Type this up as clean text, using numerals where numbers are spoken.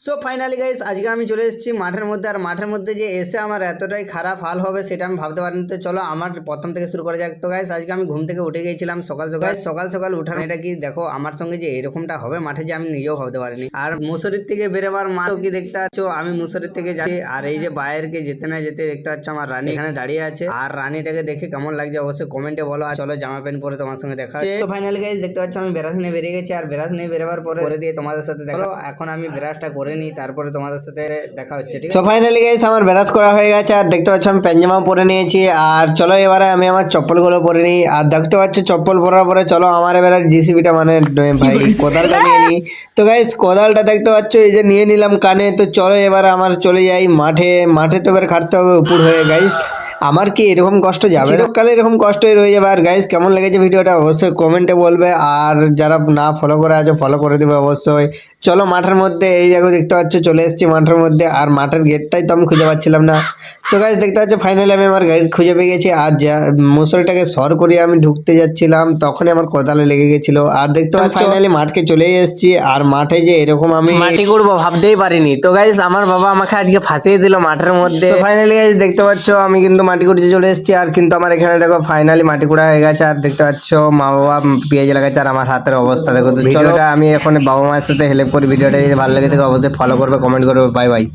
So finally guys আজকে আমি চলে এসেছি মাঠের মধ্যে। আর মাঠের মধ্যে যে এসে আমার এতটাই খারাপ হাল হবে সেটা আমি ভাবতে পারিনি। তো চলো আমার প্রথম থেকে শুরু করা যাক। তো গাইস আজকে আমি ঘুম থেকে উঠে গিয়েছিলাম সকাল সকাল উঠানো। এটা কি দেখো আমার সঙ্গে যে এরকমটা হবে মাঠে, যে আমি নিজেও ভাবতে পারিনি। আর মুসরির থেকে বেরোবার মা তো কি দেখতে পাচ্ছ, আমি মুসরির থেকে যাচ্ছি আর এই যে বাইরেকে যেতে না যেতে দেখতে পাচ্ছ আমার রানী এখানে দাঁড়িয়ে আছে। আর রানীটাকে দেখে কেমন লাগছে অবশ্যই কমেন্টে বলো। আর চলো জামা প্যান্ট পরে তোমার সঙ্গে দেখা হচ্ছে। তো ফাইনালি গাইস দেখতে পাচ্ছ আমি ব্রাশ নিয়ে বেরিয়ে গেছি। আর ব্রাশ নিয়ে বেরোবার পরে দিয়ে তোমাদের সাথে দেখো। এখন আমি ব্রাশটা করে নিই, তারপরে তোমাদের সাথে দেখা হচ্ছে। ঠিক আছে, সো ফাইনালি গাইস আমার ব্রাশ করা হয়ে গেছে। আর দেখতে পাচ্ছ আমি পায়জামা পরে নিয়েছি। আর চলো এবারে আমি আমার চপ্পলগুলো পরে নিই। আর দেখতে পাচ্ছ চপ্পল পরার পরে চলো আমার এবারে জিসিবিটা মানে ভাই কোদালটা নিয়ে নিই। তো গাইস কোদালটা দেখতে পাচ্ছ এই যে নিয়ে নিলাম কানে। তো চলো এবারে আমার চলে যাই মাঠে তো এবার খাটতে হবে উপর হয়ে। গাইস আমার কি এরকম কষ্ট যাবে, চিরকালে এরকম কষ্টই রয়ে যাবে। আর গাইস কেমন লেগেছে ভিডিওটা অবশ্যই কমেন্টে বলবে। আর যারা না ফলো করে আছে ফলো করে দেবে অবশ্যই। চলো মাঠের মধ্যে এই জায়গা দেখতে পাচ্ছ চলে এসেছি মাঠের মধ্যে। আর মাঠের গেটটাই তো আমি খুঁজে পাচ্ছিলাম না। তো গাইস দেখতে পাচ্ছ ফাইনালি আমি আমার গেট খুঁজে পেয়ে গেছি। আর মশারিটাকে সর করিয়ে আমি ঢুকতে যাচ্ছিলাম তখনই আমার কোদালে লেগে গেছিল। আর দেখতে পাচ্ছ ফাইনালি মাঠকে চলে এসেছি। আর মাঠে যে এরকম আমি মাটি করবো ভাবতেই পারিনি। তো গাইস আমার বাবা আমাকে আজকে ফাঁসিয়ে দিল মাঠের মধ্যে। ফাইনালি গাইস দেখতে পাচ্ছ আমি কিন্তু মাটি কুড়িতে চলে এসেছি। আর কিন্তু আমার এখানে দেখো ফাইনালি মাটি কুড়া হয়ে গেছে। আর দেখতে পাচ্ছ মা বাবা পেঁয়াজ লাগাচ্ছে। আর আমার হাতের অবস্থা দেখো। তো ভিডিওটা আমি এখন বাবা মায়ের সাথে হেল্প করি। ভিডিওটা যদি ভালো লেগে থাকে অবশ্যই ফলো করবে, কমেন্ট করবে। Bye bye.